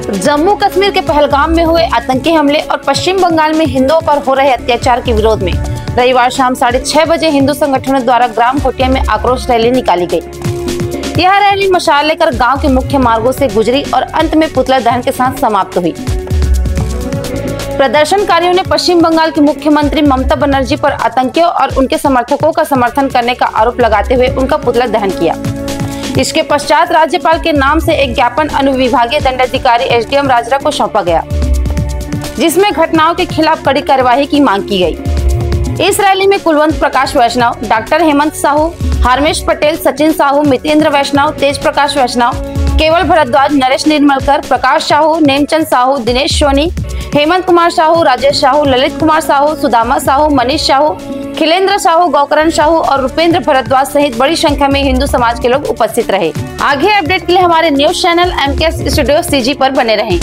जम्मू कश्मीर के पहलगाम में हुए आतंकी हमले और पश्चिम बंगाल में हिंदुओं पर हो रहे अत्याचार के विरोध में रविवार शाम 6:30 बजे हिंदू संगठनों द्वारा ग्राम कोटिया में आक्रोश रैली निकाली गई। यह रैली मशाल लेकर गांव के मुख्य मार्गों से गुजरी और अंत में पुतला दहन के साथ समाप्त हुई। प्रदर्शनकारियों ने पश्चिम बंगाल की मुख्यमंत्री ममता बनर्जी पर आतंकियों और उनके समर्थकों का समर्थन करने का आरोप लगाते हुए उनका पुतला दहन किया। इसके पश्चात राज्यपाल के नाम से एक ज्ञापन अनुविभागीय दंडाधिकारी एसडीएम राजरा को सौंपा गया, जिसमें घटनाओं के खिलाफ कड़ी कार्यवाही की मांग की गई। इस रैली में कुलवंत प्रकाश वैष्णव, डॉक्टर हेमंत साहू, हार्मेश पटेल, सचिन साहू, मितेंद्र वैष्णव, तेज प्रकाश वैष्णव, केवल भरद्वाज, नरेश निर्मलकर, प्रकाश साहू, नेमचंद साहू, दिनेश सोनी, हेमंत कुमार साहू, राजेश साहू, ललित कुमार साहू, सुदामा साहू, मनीष साहू, खिलेंद्र साहू, गौकरण साहू और रुपेंद्र भरद्वाज सहित बड़ी संख्या में हिंदू समाज के लोग उपस्थित रहे। आगे अपडेट के लिए हमारे news channel MKS studio CG पर बने रहें।